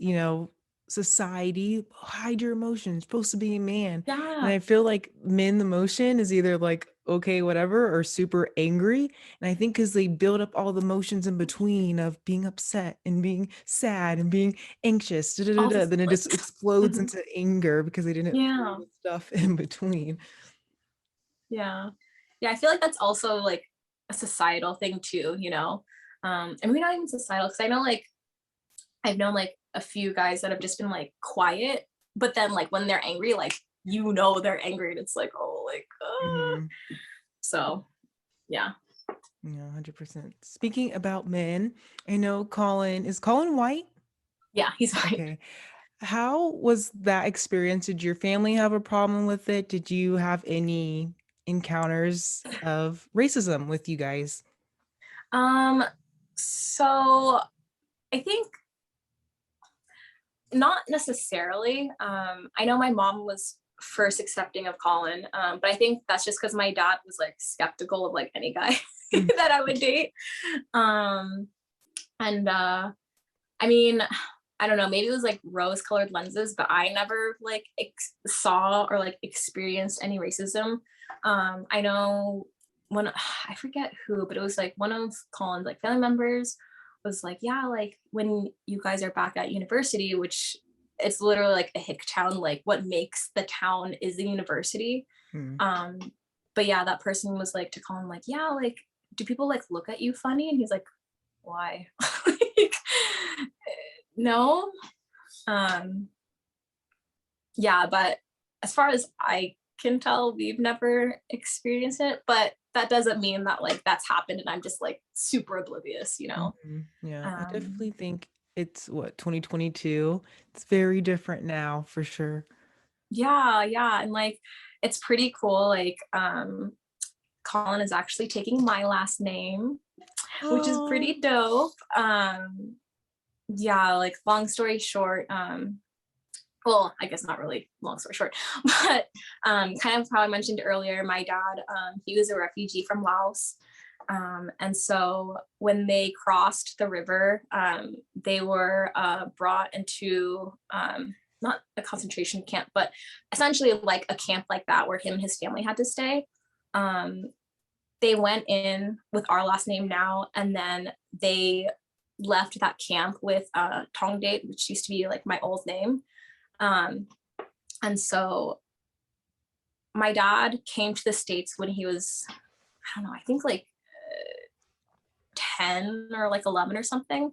society, hide your emotions, supposed to be a man. And Yeah. I feel like men, the emotion is either like, okay, whatever, or super angry. And I think because they build up all the emotions in between of being upset and being sad and being anxious, da, da, da, All the da, then it just feelings. explodes Mhm. into anger because they didn't feel Yeah. the stuff in between. Yeah. Yeah, I feel like that's also like a societal thing too, you know? And maybe not even societal, because I know like I've known like a few guys that have just been like quiet, but then like when they're angry, like you know they're angry and it's like, oh like Mhm. so yeah. Yeah, 100%. Speaking about men, I know Colin white? Yeah, he's fine. Okay. How was that experience? Did your family have a problem with it? Did you have any encounters of racism with you guys? So I think not necessarily. I know my mom was first accepting of Colin, but I think that's just because my dad was like skeptical of like any guy Mm. that I would date. Um, and I mean, I don't know, maybe it was like rose colored lenses, but I never like saw or like experienced any racism. I know one, I forget who, but it was like one of Colin's like family members was like, yeah, like when you guys are back at university, which it's literally like a hick town, like what makes the town is the university. Mm. Um, but yeah, that person was like to Colin, like, yeah, like, do people like look at you funny? And he's like, why? Like, no. Um, yeah, but as far as I can tell, we've never experienced it, but that doesn't mean that like that's happened and I'm just like super oblivious, you know? Mhm. Yeah, I Um, definitely think it's what, 2022? It's very different now for sure. yeah, yeah. And like it's pretty cool. Like Colin is actually taking my last name, which is Oh. pretty dope. Yeah, like long story short, well, I guess not really long story short, but kind of how I mentioned earlier, my dad, he was a refugee from Laos. And so when they crossed the river, they were brought into not a concentration camp, but essentially like a camp like that where him and his family had to stay. Um, they went in with our last name now, and then they left that camp with Tong Date, which used to be like my old name. Um, and so my dad came to the States when he was, I don't know, I think like 10 or like 11 or something.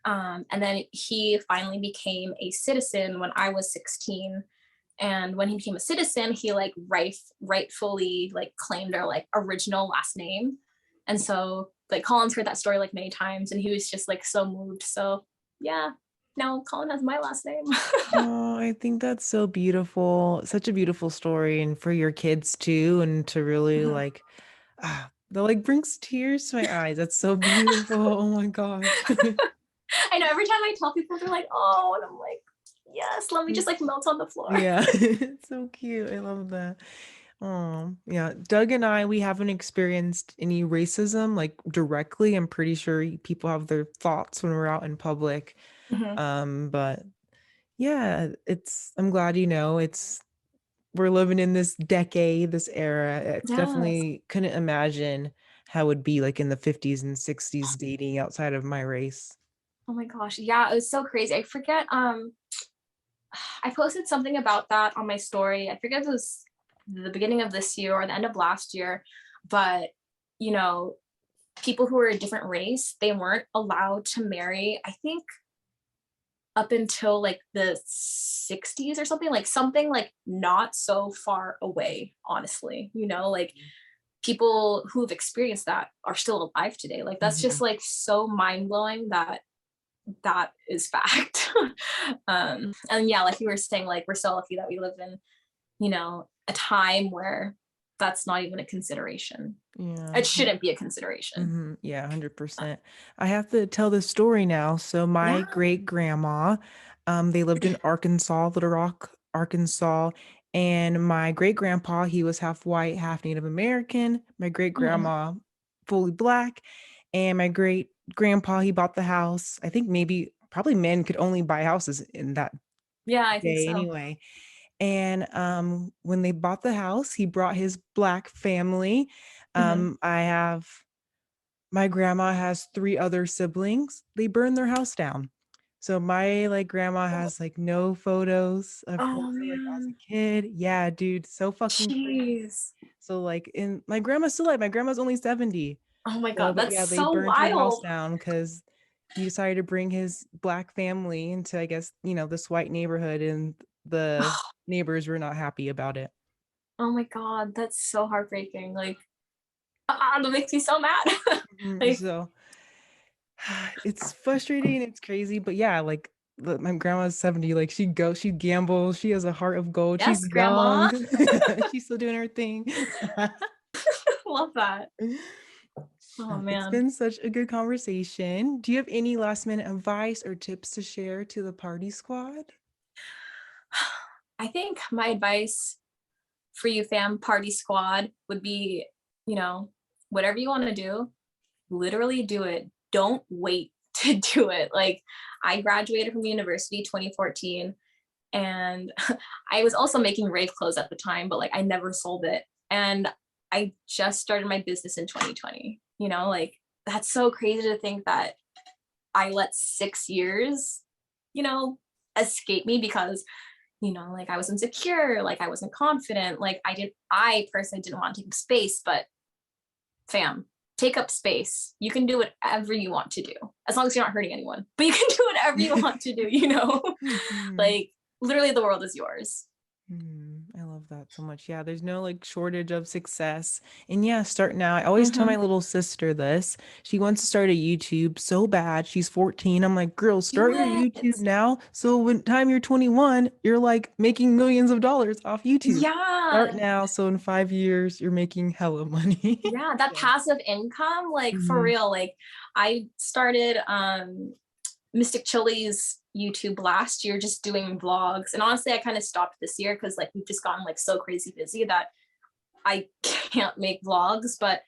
And then he finally became a citizen when I was 16. And when he became a citizen, he like rightfully like claimed our like original last name. And so like Colin's heard that story like many times and he was just like so moved. So yeah, now Colin has my last name. Oh, I think that's so beautiful. Such a beautiful story, and for your kids too, and to really like, that like brings tears to my eyes. That's so beautiful. Oh my gosh. I know every time I tell people, they're like, oh, and I'm like, yes, let me just like melt on the floor. Yeah, it's so cute. I love that. Oh, yeah. Doug and I, we haven't experienced any racism like directly. I'm pretty sure people have their thoughts when we're out in public. Mhm. But yeah, I'm glad we're living in this decade, this era. It's Yes. definitely couldn't imagine how it would be like in the 50s and 60s dating outside of my race. Oh my gosh. Yeah, it was so crazy. I forget. I posted something about that on my story. I forget if it was the beginning of this year or the end of last year, but you know, people who were a different race, they weren't allowed to marry, I think up until like the 60s or something like not so far away, honestly. You know, like people who've experienced that are still alive today. Like that's just Mhm. like so mind-blowing that that is fact. And yeah, like you were saying, like we're so lucky that we live in, you know, a time where that's not even a consideration. Yeah. It shouldn't be a consideration. Yeah, 100%. I have to tell this story now. So my Yeah. great grandma, they lived in Arkansas, Little Rock, Arkansas, and my great grandpa, he was half white, half Native American. My great Mhm. grandma, fully black. And my great grandpa, he bought the house. I think probably men could only buy houses in that Yeah, I think day so. anyway. And when they bought the house, he brought his black family. Mhm. I have my grandma has three other siblings. They burned their house down. So my like grandma has like no photos of her Oh like as a man. kid. Yeah, dude, so fucking crazy. Jeez. So like in my grandma's still alive. My grandma's only 70. Oh my So God, but that's yeah, they so burned her house wild. down because he decided to bring his black family into, I guess, this white neighborhood, and the neighbors were not happy about it. Oh my God, that's so heartbreaking. Like, that makes me so mad. Mhm. Like, So it's frustrating, it's crazy, but yeah, like my grandma's 70, like she gambles, she has a heart of gold, she's yes, grandma. young, she's still doing her thing. Love that. Oh It's man. been such a good conversation. Do you have any last minute advice or tips to share to the party squad? I think my advice for you fam party squad would be, you know, whatever you want to do, literally do it. Don't wait to do it. Like I graduated from university 2014 and I was also making rave clothes at the time, but like I never sold it. And I just started my business in 2020. Like that's so crazy to think that I let 6 years, you know, escape me because like I was insecure, like I wasn't confident, like I personally didn't want to take up space, but fam, take up space. You can do whatever you want to do as long as you're not hurting anyone, but you can do whatever you want to do. Mhm. Like literally the world is yours. I love that so much. Yeah, there's no like shortage of success. And yeah, start now. I always tell Mm-hmm. my little sister this. She wants to start a YouTube so bad. She's 14. I'm like, girl, Do start your YouTube it. now. So when time you're 21, you're like making millions of dollars off YouTube. Start Yeah. now. So in 5 years, you're making hella money. Yeah, that So, passive income, like for mhm. real. Like I started Mystic Chili's YouTube last year just doing vlogs. And honestly, I kind of stopped this year because like we've just gotten like so crazy busy that I can't make vlogs. But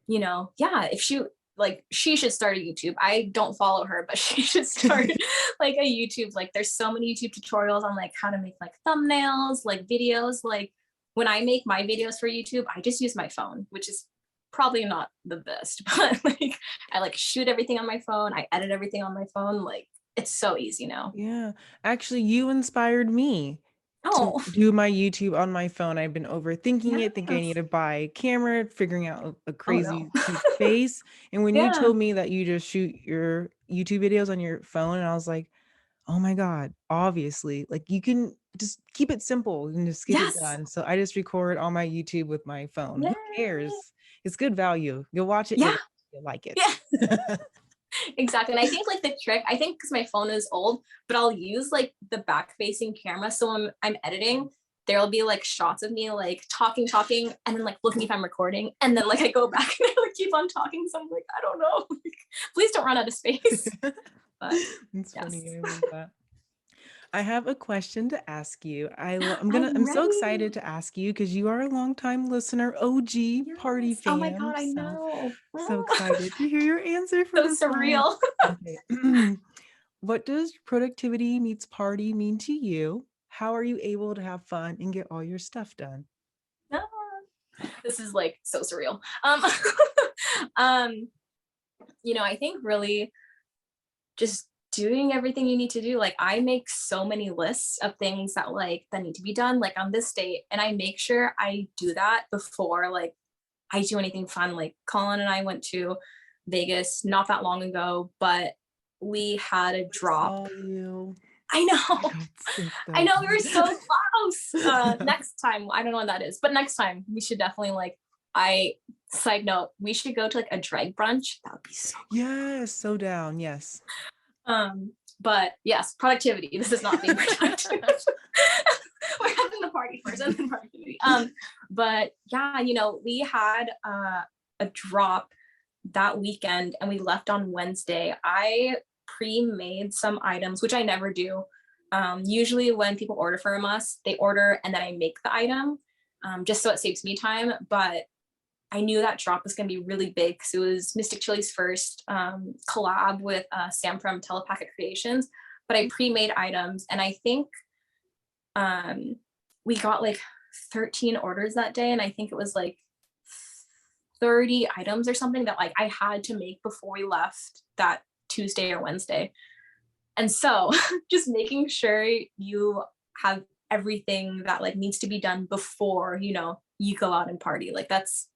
yeah, if she should start a YouTube. I don't follow her, but she should start like a YouTube. Like there's so many YouTube tutorials on like how to make like thumbnails, like videos. Like when I make my videos for YouTube, I just use my phone, which is probably not the best, but like I like shoot everything on my phone. I edit everything on my phone. Like it's so easy now. Yeah, actually, you inspired me to Oh, do my YouTube on my phone. I've been overthinking it, thinking I need yes. to buy a camera, figuring out a Oh no. crazy cheap space. And when you Yeah. told me that you just shoot your YouTube videos on your phone, and I was like, oh my God, obviously, like you can just keep it simple and just get it Yes. done. So I just record on my YouTube with my phone. Who Yay. cares? It's good value. You'll watch it, Yeah. you'll like it. Yeah. Exactly. And I think like the trick, I think because my phone is old, but I'll use like the back facing camera. So when I'm editing, there'll be like shots of me like talking, and then like looking if I'm recording. And then like I go back and I like keep on talking. So I'm like, I don't know. Please don't run out of space. But It's yes. funny. I love that. I have a question to ask you. I'm I'm so ready. excited to ask you because you are a longtime listener, OG party Yes. Oh my fan. God, I So know. so excited to hear your answer for So this one. surreal. Okay. What does productivity meets party mean to you? How are you able to have fun and get all your stuff done? This is like so surreal. Um, I think really just doing everything you need to do. Like I make so many lists of things that need to be done like on this date, and I make sure I do that before like I do anything fun. Like Colin and I went to Vegas not that long ago, but we had a I drop. saw you. I I know. got sick I that know we were so close. day. Next time, I don't know what that is, but next time we should definitely like I side note, we should go to like a drag brunch. That would be so Yes, so down. Yes. but yes, productivity. This is not being productive. We're having the party first and then productivity. But yeah, we had a drop that weekend and we left on Wednesday. I pre-made some items, which I never do. Usually when people order from us, they order and then I make the item, just so it saves me time. But I knew that drop was going to be really big because it was Mystic Chili's first collab with Sam from Telepathic Creations. But I pre-made items, and I think we got like 13 orders that day, and I think it was like 30 items or something that like I had to make before we left that Tuesday or Wednesday. And so just making sure you have everything that like needs to be done before, you know, you go out and party. Like that's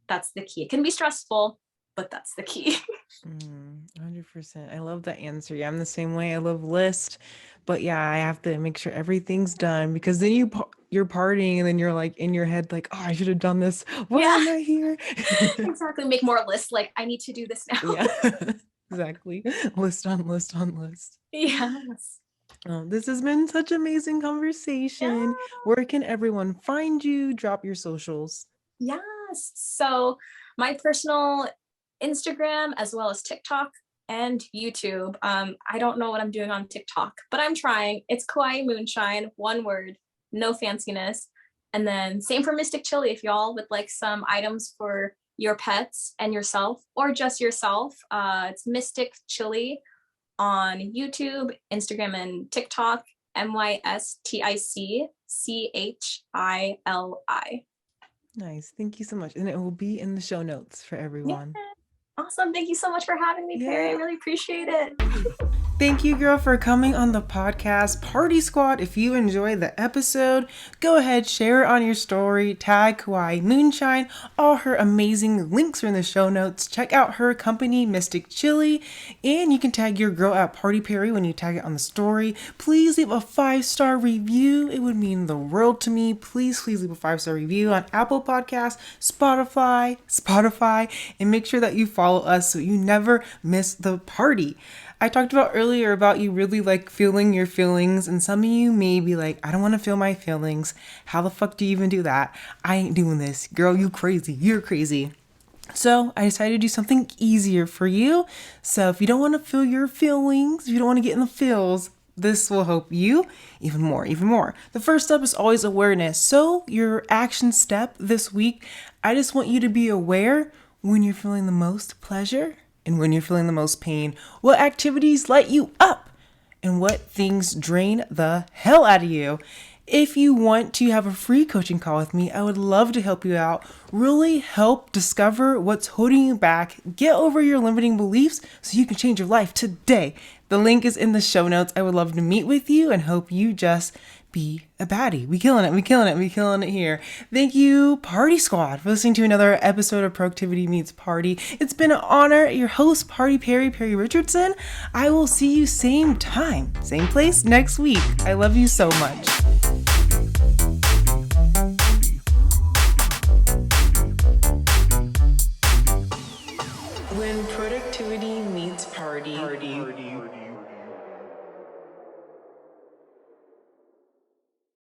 the key. It can be stressful, but that's the key. 100%. I love that answer. Yeah, I'm the same way. I love list, but yeah, I have to make sure everything's done, because then you're partying and then you're like in your head like, oh, I should have done this. Why am I here? Exactly. Make more lists. Like I need to do this now. Yeah, exactly. List on list on list. Yes. This has been such amazing conversation. Yeah. Where can everyone find you? Drop your socials. Yes. So my personal Instagram as well as TikTok and YouTube. I don't know what I'm doing on TikTok, but I'm trying. It's KawaiiMoonshine, one word, no fanciness. And then same for Mystic Chili. If y'all would like some items for your pets and yourself, or just yourself, it's Mystic Chili on YouTube, Instagram, and TikTok. MYSTICCHILI. Nice. Thank you so much. And it will be in the show notes for everyone. Yeah. Awesome. Thank you so much for having me, Perry. I really appreciate it. Thank you, girl, for coming on the podcast. Party Squad, if you enjoyed the episode, go ahead, share it on your story, tag KawaiiMoonshine. All her amazing links are in the show notes. Check out her company, Mystic Chili, and you can tag your girl at Party Perry when you tag it on the story. Please leave a 5-star review. It would mean the world to me. Please leave a 5-star review on Apple Podcasts, Spotify, and make sure that you follow us so you never miss the party. I talked about earlier about you really like feeling your feelings, and some of you may be like, I don't want to feel my feelings. How the fuck do you even do that? I ain't doing this. Girl, you crazy. You're crazy. So I decided to do something easier for you. So if you don't want to feel your feelings, if you don't want to get in the feels, this will help you even more. The first step is always awareness. So your action step this week, I just want you to be aware when you're feeling the most pleasure and when you're feeling the most pain. What activities light you up and what things drain the hell out of you. If you want to have a free coaching call with me, I would love to help you out, really help discover what's holding you back, get over your limiting beliefs so you can change your life today. The link is in the show notes. I would love to meet with you and hope you just be a baddie. We killing it here. Thank you, Party Squad, for listening to another episode of Productivity Meets Party. It's been an honor. Your host, Perry Richardson. I will see you same time, same place next week. I love you so much. When productivity meets party.